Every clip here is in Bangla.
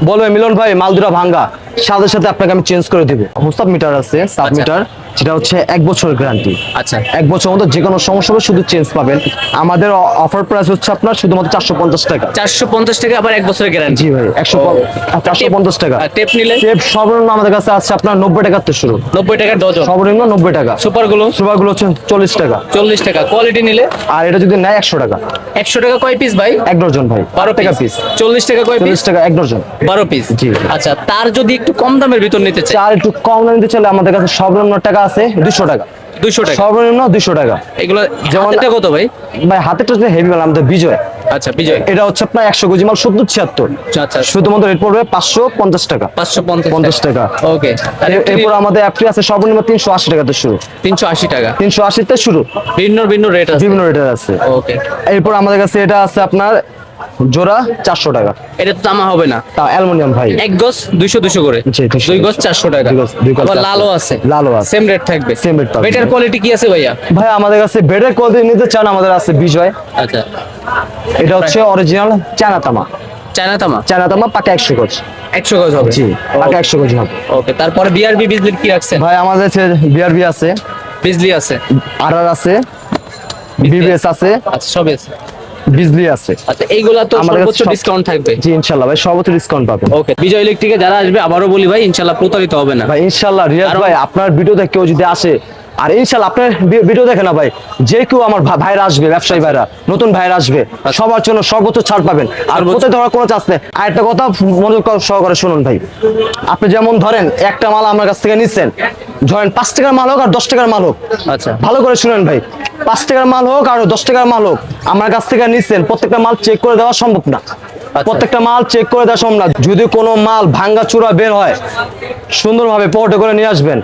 বলবে মিলন ভাই মাল দুটা ভাঙ্গা, সাথে সাথে আপনাকে আমি চেঞ্জ করে দিব। হোসাব মিটার আছে, সাব মিটার, যেটা হচ্ছে 1 বছরের গ্যারান্টি। আচ্ছা 1 বছরের মধ্যে যে কোনো সমস্যা হবে শুধু চেঞ্জ পাবেন। আমাদের অফার প্রাইস হচ্ছে আপনার শুধুমাত্র 450 টাকা। 450 টাকা, আবার 1 বছরের গ্যারান্টি। জি ভাই 450 টাকা। টেপ নিলে টেপ সর্বনিম্ন আমাদের কাছে আছে আপনার 90 টাকা থেকে শুরু। 90 টাকা ডজন। সর্বনিম্ন 90 টাকা। সুপার গুলো সুপারগুলো হচ্ছে 40 টাকা। 40 টাকা। কোয়ালিটি নিলে আর এটা যদি নেয় 100 টাকা। 100 টাকা কয় পিস ভাই? 1 ডজন ভাই, 12 টাকা পিস। পিস। 40 টাকা কয় পিস? 40 টাকা 1 ডজন। 12 পিস। জি। আচ্ছা, তার যদি একটু কম দামের ভিতর নিতে চাই, চার একটু কম দামে নিতে চলে আমাদের কাছে সর্বনিম্ন টাকা আছে 200 টাকা। 200 টাকা। সর্বনিম্ন 200 টাকা। এগুলো যেমন- হাতেরটা কত ভাই? ভাই হাতে তো হেভি মাল আমাদের বিজয়। আচ্ছা বিজয়। এটা হচ্ছে আপনার 100 কেজি মাল 70-76। আচ্ছা শুধুমাত্র রেট পড়বে 550 টাকা। 550 টাকা। ওকে। এরপর আমাদের অ্যাপটি আছে সর্বনিম্ন 380 টাকাতে শুরু। 380 টাকা। 380 তে শুরু। ভিন্ন ভিন্ন রেট আছে। বিভিন্ন রেটের আছে। ওকে। এরপর আমাদের কাছে এটা আছে আপনার জোড়া 400 টাকা। এটা তো তামা হবে না। তা অ্যালুমিনিয়াম ভাই। 1 গজ 200 করে। জি, 200 2 গজ 400 টাকা। দুই গজ আবার 400 লালও আছে। লালও আছে। সেম রেট থাকবে। Same rate পাবেন। এটার কোয়ালিটি কি আছে ভাইয়া? ভাই আমাদের কাছে বেডের কোয়ালিটি নিতে চান আমাদের আছে বিজয়। আচ্ছা, এটা হচ্ছে অরিজিনাল চায়না তামা। চায়না তামা চায়না তামা পাকা 100 গজ। 100 গজ হবে। জি পাকা 100 গজ হবে। ওকে। তারপরে বিআরবি বিজলির কি রাখছেন? ভাই আমাদের কাছে বিআরবি আছে, বিজলি আছে। আরআর আছে, বিবিএস আছে, আচ্ছা সবই আছে। বিজলি আছে। আচ্ছা এইগুলা তো আমাদের কাছে সর্বোচ্চ সব- ডিসকাউন্ট থাকবে। জি ইনশাআল্লাহ ভাই সর্বোচ্চ ডিসকাউন্ট পাবেন। ওকে। বিজয় ইলেকট্রিকে যারা আসবে, আবারও বলি ভাই, ইনশাআল্লাহ প্রতারিত হবে না। ভাই ইনশাআল্লাহ রিয়াজ আরো- ভাই আপনার ভিডিও দেখে কেউ যদি আসে, আর ইনশাআল্লাহ আপনার ভিডিও দেখে না ভাই, যে কেউ আমার ভাইরা আসবে, ব্যবসায়ী ভাইরা, নতুন ভাইরা আসবে, সবার জন্য সর্বোচ্চ ছাড় পাবেন। আর কোথায় ধরার কোনো চান্স নেই। আর একটা কথা মনোযোগ সহকারে শুনুন ভাই, আপনি যেমন ধরেন একটা মাল আমার কাছ থেকে নিচ্ছেন, ধরেন 5 টাকার মাল হোক আর 10 টাকার মাল হোক, আচ্ছা ভালো করে শুনেন ভাই, 5 টাকার মাল হোক আর 10 টাকার মাল হোক, আমার কাছ থেকে নিচ্ছেন, প্রত্যেকটা মাল চেক করে দেওয়া সম্ভব না। প্রত্যেকটা মাল চেক করে দেওয়া সম্ভব না। যদি কোনো মাল ভাঙ্গা চূড়া বের হয়, সুন্দরভাবে পকেটে করে নিয়ে আসবেন।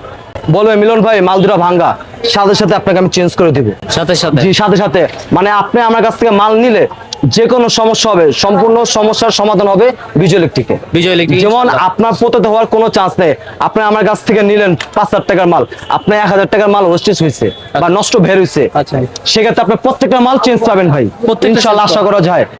বলবে মিলন ভাই মাল দুটা ভাঙ্গা, সাথে সাথে আপনাকে আমি চেঞ্জ করে দিব। সাথে সাথে। জি সাথে সাথে, মানে আপনি আমার কাছ থেকে মাল নিলে যে কোনো সমস্যা হবে, সম্পূর্ণ সমস্যার সমাধান হবে বিজয় ইলেকট্রিকে। বিজয় ইলেকট্রিক যেমন আপনার প্রতারিত হওয়ার কোনো চান্স নেই। আপনি আমার কাছ থেকে নিলেন 5,000 টাকার মাল, আপনার 1,000 টাকার মাল ওয়েস্টেজ হয়েছে বা নষ্ট বের হয়েছে, আচ্ছা। সেক্ষেত্রে আপনি প্রত্যেকটা মাল চেঞ্জ পাবেন ভাই, প্রত্যেকটা ইনশাআল্লাহ change আশা করা যায়।